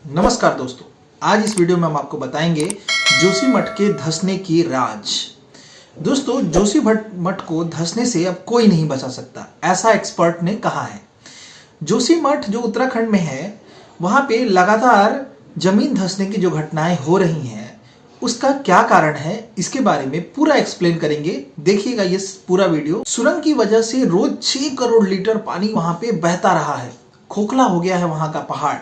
नमस्कार दोस्तों, आज इस वीडियो में हम आपको बताएंगे जोशीमठ के धंसने की राज। दोस्तों, जोशीमठ को धंसने से अब कोई नहीं बचा सकता, ऐसा एक्सपर्ट ने कहा है। जोशीमठ जो उत्तराखंड में है, वहां पे लगातार जमीन धंसने की जो घटनाएं हो रही हैं, उसका क्या कारण है, इसके बारे में पूरा एक्सप्लेन करेंगे। देखिएगा ये पूरा वीडियो। सुरंग की वजह से रोज 6 करोड़ लीटर पानी वहां पे बहता रहा है, खोखला हो गया है वहां का पहाड़।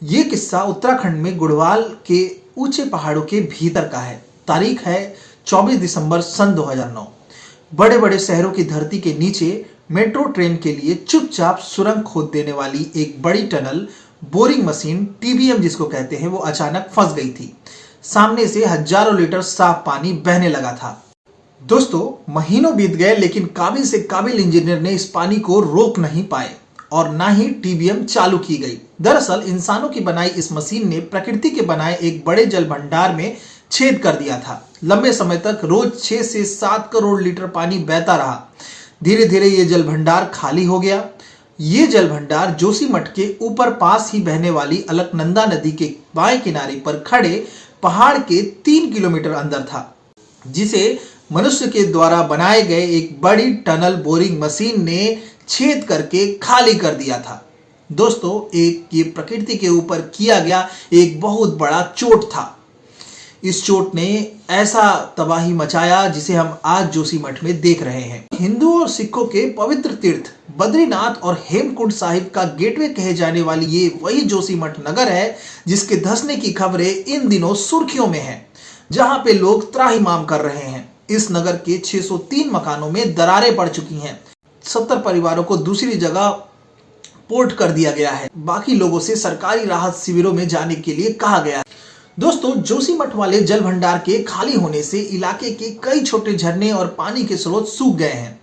ये किस्सा उत्तराखंड में गुढ़वाल के ऊंचे पहाड़ों के भीतर का है। तारीख है 24 दिसंबर सन 2009। बड़े बड़े शहरों की धरती के नीचे मेट्रो ट्रेन के लिए चुपचाप सुरंग खोद देने वाली एक बड़ी टनल बोरिंग मशीन, टीबीएम जिसको कहते हैं, वो अचानक फंस गई थी। सामने से हजारों लीटर साफ पानी बहने लगा था। दोस्तों, महीनों बीत गए, लेकिन काबिल से काबिल इंजीनियर ने इस पानी को रोक नहीं पाए और ना ही टीबीएम चालू की गई। दरअसल इंसानों की बनाई इस मशीन ने प्रकृति के बनाए एक बड़े जल भंडार में छेद कर दिया था। लंबे समय तक रोज 6 से 7 करोड़ लीटर पानी बहता रहा। धीरे धीरे ये जल भंडार खाली हो गया। ये जल भंडार जोशीमठ के ऊपर पास ही बहने वाली अलकनंदा नदी के बाएं किनारे पर खड़े पहाड़ के 3 किलोमीटर अंदर था, जिसे मनुष्य के द्वारा बनाए गए एक बड़ी टनल बोरिंग मशीन ने छेद करके खाली कर दिया था। दोस्तों, ये प्रकृति के ऊपर किया गया एक बहुत बड़ा चोट था। इस चोट ने ऐसा तबाही मचाया जिसे हम आज जोशीमठ में देख रहे हैं। हिंदुओं और सिखों के पवित्र तीर्थ बद्रीनाथ और हेमकुंड साहिब का गेटवे कहे जाने वाली ये वही जोशीमठ नगर है जिसके धंसने की खबरें इन दिनों सुर्खियों में है, जहां पे लोग त्राहिमाम कर रहे हैं। इस नगर के 603 मकानों में दरारें पड़ चुकी हैं। 70 परिवारों को दूसरी जगह पोर्ट कर दिया गया है। बाकी लोगों से सरकारी राहत शिविरों में जाने के लिए कहा गया है। दोस्तों, जोशीमठ वाले जल भंडार के खाली होने से इलाके के कई छोटे झरने और पानी के स्रोत सूख गए हैं।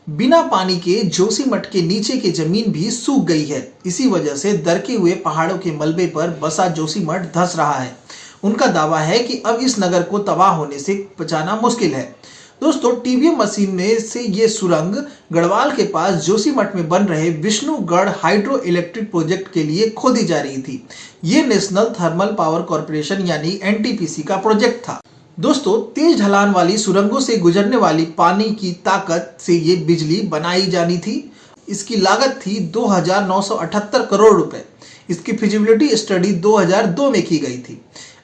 बिना पानी के जोशीमठ के नीचे की जमीन भी सूख गई है। इसी वजह से दरके हुए पहाड़ों के मलबे पर बसा जोशीमठ धंस रहा है। उनका दावा है कि अब इस नगर को तबाह होने से बचाना मुश्किल है। दोस्तों, टीबीएम मशीन में से ये सुरंग गढ़वाल के पास जोशीमठ में बन रहे विष्णुगढ़ हाइड्रो इलेक्ट्रिक प्रोजेक्ट के लिए खोदी जा रही थी। ये नेशनल थर्मल पावर कॉर्पोरेशन यानी एनटीपीसी का प्रोजेक्ट था। दोस्तों, तेज ढलान वाली सुरंगों से गुजरने वाली पानी की ताकत से ये बिजली बनाई जानी थी। इसकी लागत थी 2,978 करोड़ रुपए। इसकी फिजिबिलिटी स्टडी 2002 में की गई थी।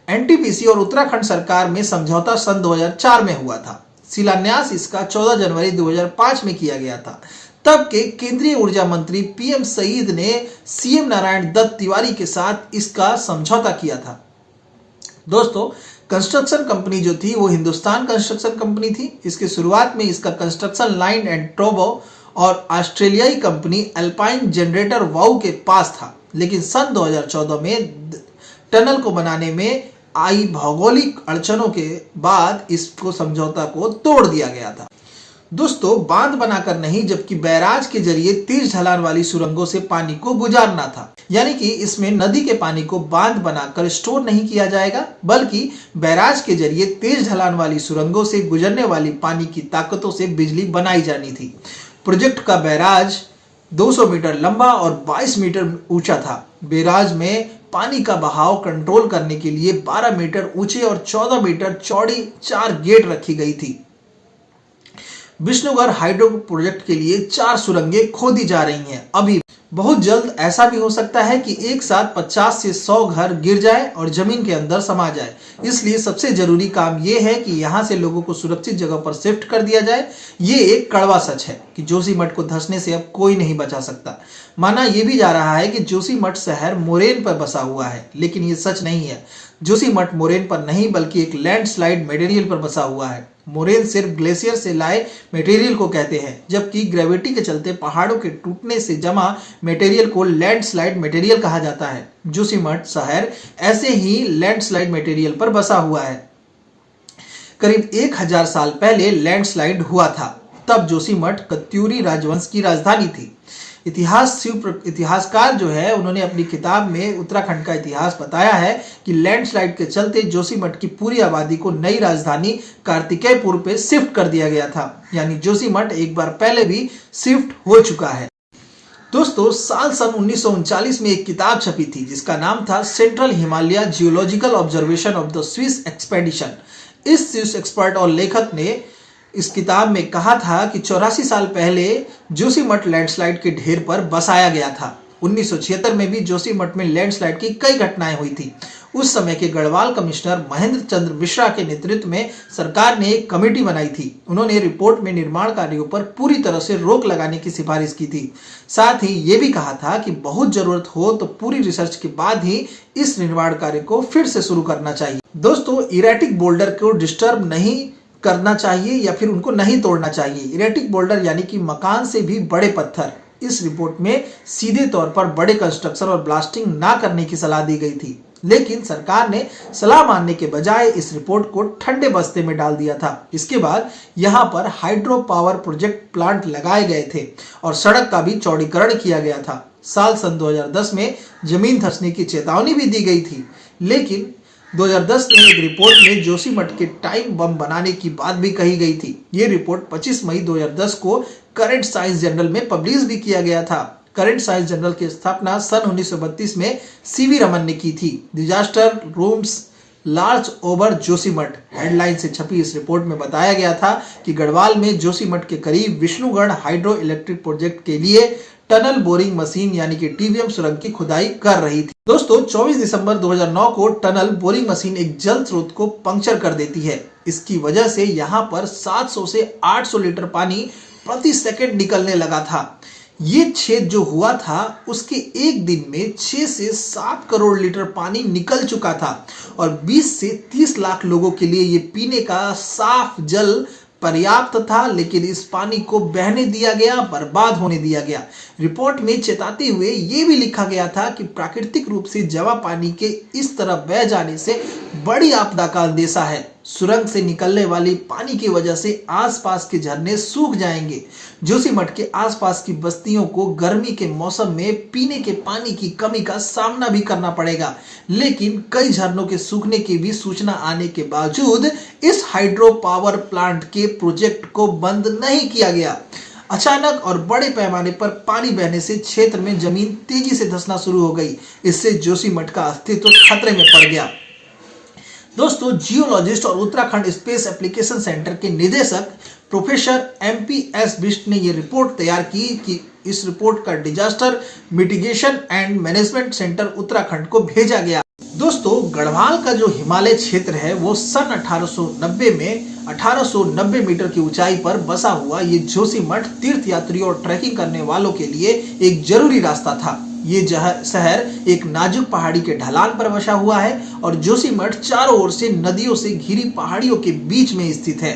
एनटीपीसी और उत्तराखंड सरकार में समझौता सन 2004 में हुआ था। शिलान्यास इसका 14 जनवरी 2005 में किया गया था। तब के केंद्रीय ऊर्जा मंत्री पीएम सईद ने सीएम नारायण दत्त तिवारी के साथ इसका समझौता किया था। दोस्तों, कंस्ट्रक्शन कंपनी जो थी वो हिंदुस्तान कंस्ट्रक्शन कंपनी थी। इसकी शुरुआत में इसका कंस्ट्रक्शन लाइन एंड ट्रोबो और ऑस्ट्रेलियाई कंपनी अल्पाइन जनरेटर वाउ के पास था, लेकिन सन 2014 में टनल को बनाने में आई भौगोलिक अड़चनों के बाद इसको समझौता को तोड़ दिया गया था। दोस्तों, बांध बनाकर नहीं, जबकि बैराज के जरिए तेज ढलान वाली सुरंगों से पानी को गुजारना था। यानी कि इसमें नदी के पानी को बांध बनाकर स्टोर नहीं किया जाएगा, बल्कि बैराज के जरिए तेज ढलान वाली सुरंगों से गुजरने वाली पानी की ताकतों से बिजली बनाई जानी थी। प्रोजेक्ट का बैराज 200 मीटर लंबा और 22 मीटर ऊंचा था। बैराज में पानी का बहाव कंट्रोल करने के लिए 12 मीटर ऊंचे और 14 मीटर चौड़ी 4 गेट रखी गई थी। विष्णुगढ़ हाइड्रो प्रोजेक्ट के लिए 4 सुरंगें खोदी जा रही हैं। अभी बहुत जल्द ऐसा भी हो सकता है कि एक साथ 50 से 100 घर गिर जाए और जमीन के अंदर समा जाए। इसलिए सबसे जरूरी काम यह है कि यहां से लोगों को सुरक्षित जगह पर शिफ्ट कर दिया जाए। ये एक कड़वा सच है कि जोशीमठ को धंसने से अब कोई नहीं बचा सकता। माना यह भी जा रहा है कि जोशीमठ शहर मोरेन पर बसा हुआ है, लेकिन ये सच नहीं है। जोशीमठ मोरेन पर नहीं, बल्कि एक लैंडस्लाइड मटेरियल पर बसा हुआ है। मोरेन सिर्फ ग्लेशियर से लाए मटेरियल को कहते हैं, जबकि ग्रेविटी के चलते पहाड़ों के टूटने से जमा मटेरियल को लैंडस्लाइड मटेरियल कहा जाता है। जोशीमठ शहर ऐसे ही लैंडस्लाइड मटेरियल पर बसा हुआ है। करीब 1000 साल पहले लैंडस्लाइड हुआ था। तब जोशीमठ कत्यूरी राजवंश की राजधानी थी। इतिहासकार जो है, उन्होंने अपनी किताब में उत्तराखंड का इतिहास बताया है कि लैंडस्लाइड के चलते जोशीमठ की पूरी आबादी को नई राजधानी कार्तिकेयपुर पे शिफ्ट कर दिया गया था। यानी जोशीमठ एक बार पहले भी शिफ्ट हो चुका है। दोस्तों साल सन 1939 में एक किताब छपी थी जिसका नाम था central Himalaya geological observation of the Swiss expedition. इस स्विस एक्सपर्ट और लेखक ने इस किताब में कहा था कि 84 साल पहले जोशीमठ लैंडस्लाइड के ढेर पर बसाया गया था। 1976 में भी जोशीमठ में लैंडस्लाइड की कई घटनाएं हुई थी। उस समय के गढ़वाल कमिश्नर महेंद्र चंद्र मिश्रा के नेतृत्व में सरकार ने एक कमेटी बनाई थी। उन्होंने रिपोर्ट में निर्माण कार्यों पर पूरी तरह से रोक लगाने की सिफारिश की थी। साथ ही ये भी कहा था कि बहुत जरूरत हो तो पूरी रिसर्च के बाद ही इस निर्माण कार्य को फिर से शुरू करना चाहिए। दोस्तों इरेटिक बोल्डर को डिस्टर्ब नहीं करना चाहिए या फिर उनको नहीं तोड़ना चाहिए। इरेटिक बोल्डर यानी कि मकान से भी बड़े पत्थर। इस रिपोर्ट में सीधे तौर पर बड़े कंस्ट्रक्शन और ब्लास्टिंग ना करने की सलाह दी गई थी, लेकिन सरकार ने सलाह मानने के बजाय इस रिपोर्ट को ठंडे बस्ते में डाल दिया था। इसके बाद यहाँ पर हाइड्रो पावर प्रोजेक्ट प्लांट लगाए गए थे और सड़क का भी चौड़ीकरण किया गया था। साल सन 2010 में जमीन धंसने की चेतावनी भी दी गई थी, लेकिन 2010 में एक रिपोर्ट में जोशीमठ के टाइम बम बनाने की बात भी कही गई थी। ये रिपोर्ट 25 मई 2010 को करंट साइंस जर्नल में पब्लिश भी किया गया था। करंट साइंस जर्नल की स्थापना सन 1932 में सीवी रमन ने की थी। Disaster rooms large over Joshimath headline से छपी इस रिपोर्ट में बताया गया था कि गढ़वाल में जोशीमठ के करीब विष्णुगढ़ हाइड्रो इलेक्ट्रिक प्रोजेक्ट के लिए टनल बोरिंग मशीन यानी कि टीबीएम सुरंग की खुदाई कर रही थी। दोस्तों 24 दिसंबर 2009 को टनल बोरिंग मशीन एक जल स्रोत को पंक्चर कर देती है। इसकी वजह से यहाँ पर 700 से 800 लीटर पानी प्रति सेकंड निकलने लगा था। ये छेद जो हुआ था उसके एक दिन में 6 से 7 करोड़ लीटर पानी निकल चुका था और 20 से 30 लाख लोगों के लिए ये पीने का साफ जल पर्याप्त था, लेकिन इस पानी को बहने दिया गया, बर्बाद होने दिया गया। रिपोर्ट में चेताते हुए ये भी लिखा गया था कि प्राकृतिक रूप से जमा पानी के इस तरह बह जाने से बड़ी आपदा का अंदेशा है। सुरंग से निकलने वाली पानी की वजह से आसपास के झरने सूख जाएंगे। जोशीमठ के आसपास की बस्तियों को गर्मी के मौसम में पीने के पानी की कमी का सामना भी करना पड़ेगा, लेकिन कई झरनों के सूखने की भी सूचना आने के बावजूद इस हाइड्रो पावर प्लांट के प्रोजेक्ट को बंद नहीं किया गया। अचानक और बड़े पैमाने पर पानी बहने से क्षेत्र में जमीन तेजी से धंसना शुरू हो गई। इससे जोशीमठ का अस्तित्व खतरे में पड़ गया। दोस्तों जियोलॉजिस्ट और उत्तराखंड स्पेस एप्लीकेशन सेंटर के निदेशक प्रोफेसर MP.S. बिष्ट ने यह रिपोर्ट तैयार की कि इस रिपोर्ट का disaster mitigation and management centre Uttarakhand को भेजा गया। दोस्तों गढ़वाल का जो हिमालय क्षेत्र है वो सन 1890 में 1890 मीटर की ऊंचाई पर बसा हुआ ये जोशीमठ तीर्थ यात्रियों और ट्रैकिंग करने वालों के लिए एक जरूरी रास्ता था। ये शहर एक नाजुक पहाड़ी के ढलान पर बसा हुआ है और जोशीमठ चारों ओर से नदियों से घिरी पहाड़ियों के बीच में स्थित है।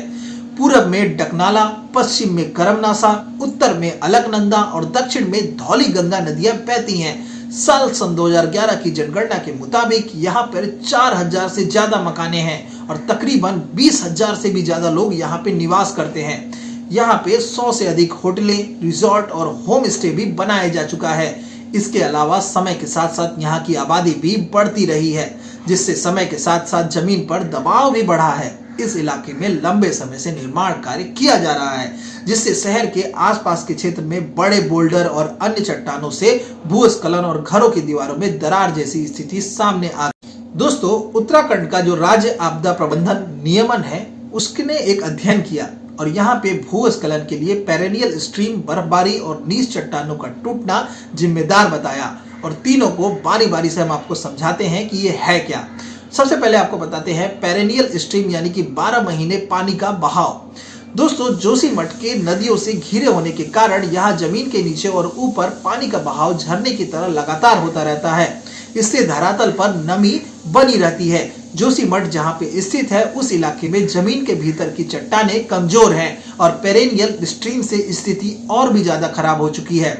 पूरब में डकनाला, पश्चिम में करमनासा, उत्तर में अलकनंदा और दक्षिण में धौली गंगा नदियां बहती हैं। साल सन 2011 की जनगणना के मुताबिक यहाँ पर 4000 से ज्यादा मकाने हैं और तकरीबन 20,000 से भी ज्यादा लोग यहाँ पे निवास करते हैं। यहाँ पे 100 से अधिक होटलें, रिजॉर्ट और होम स्टे भी बनाया जा चुका है। इसके अलावा समय के साथ साथ यहाँ की आबादी भी बढ़ती रही है, जिससे समय के साथ साथ जमीन पर दबाव भी बढ़ा है। इस इलाके में लंबे समय से निर्माण कार्य किया जा रहा है, जिससे शहर के आसपास के क्षेत्र में बड़े बोल्डर और अन्य चट्टानों से भूस्खलन और घरों की दीवारों में दरार जैसी स्थिति सामने आ गई। दोस्तों उत्तराखंड का जो राज्य आपदा प्रबंधन नियमन है उसने एक अध्ययन किया और यहाँ पे भूस्खलन के लिए पेरेनियल स्ट्रीम, बर्फबारी और नीच चट्टानों का टूटना जिम्मेदार बताया। और तीनों को बारी बारी से हम आपको समझाते हैं कि ये है क्या। सबसे पहले आपको बताते हैं पेरेनियल स्ट्रीम यानी कि 12 महीने पानी का बहाव। दोस्तों जोशीमठ के नदियों से घिरे होने के कारण यहाँ जमीन के नीचे और ऊपर पानी का बहाव झरने की तरह लगातार होता रहता है। इससे धरातल पर नमी बनी रहती है। जोशीमठ जहाँ पे स्थित है उस इलाके में जमीन के भीतर की चट्टानें कमजोर हैं और पेरेनियल स्ट्रीम से स्थिति और भी ज्यादा खराब हो चुकी है।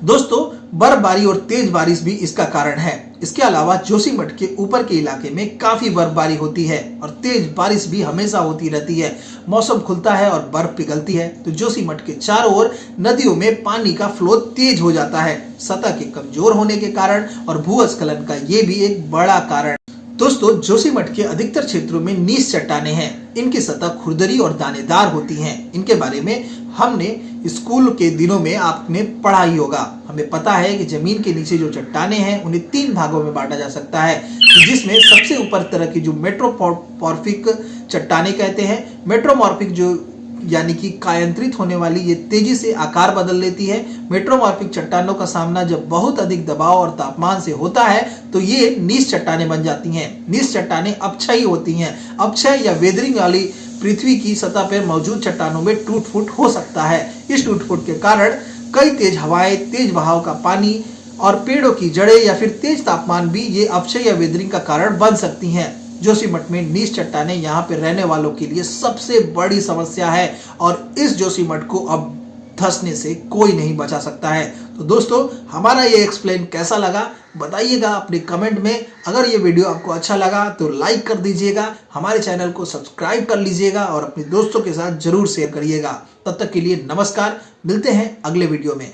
दोस्तों बर्फबारी और तेज बारिश भी इसका कारण है। इसके अलावा जोशीमठ के ऊपर के इलाके में काफी बर्फबारी होती है और तेज बारिश भी हमेशा होती रहती है। मौसम खुलता है और बर्फ पिघलती है तो जोशीमठ के चारों ओर नदियों में पानी का फ्लो तेज हो जाता है। सतह के कमजोर होने के कारण और भूस्खलन का ये भी एक बड़ा कारण। दोस्तों जोशीमठ के अधिकतर क्षेत्रों में नीच चट्टानें हैं। इनकी सतह खुरदरी और दानेदार होती हैं। इनके बारे में हमने स्कूल के दिनों में आपने पढ़ा ही होगा। हमें पता है कि जमीन के नीचे जो चट्टानें हैं उन्हें 3 भागों में बांटा जा सकता है, जिसमें सबसे ऊपर तरह की जो मेट्रोमॉर्फिक चट्टानें कहते हैं। मेट्रोमॉर्फिक जो यानी कि कायांतरित होने वाली, ये तेजी से आकार बदल लेती है। मेट्रोमॉर्फिक चट्टानों का सामना जब बहुत अधिक दबाव और तापमान से होता है तो ये नीच चट्टानें बन जाती हैं। नीच चट्टानें अपक्षयी होती हैं। अपक्षय या वेदरिंग वाली पृथ्वी की सतह पर मौजूद चट्टानों में टूट फूट हो सकता है। इस टूट फूट के कारण कई तेज हवाएं, तेज बहाव का पानी और पेड़ों की जड़ें या फिर तेज तापमान भी ये अपक्षय या वेदरिंग का कारण बन सकती हैं। जोशीमठ में नीच चट्टानें यहाँ पे रहने वालों के लिए सबसे बड़ी समस्या है और इस जोशीमठ को अब धंसने से कोई नहीं बचा सकता है। तो दोस्तों, हमारा ये एक्सप्लेन कैसा लगा बताइएगा अपने कमेंट में। अगर ये वीडियो आपको अच्छा लगा तो लाइक कर दीजिएगा, हमारे चैनल को सब्सक्राइब कर लीजिएगा और अपने दोस्तों के साथ जरूर शेयर करिएगा। तब तक के लिए नमस्कार, मिलते हैं अगले वीडियो में।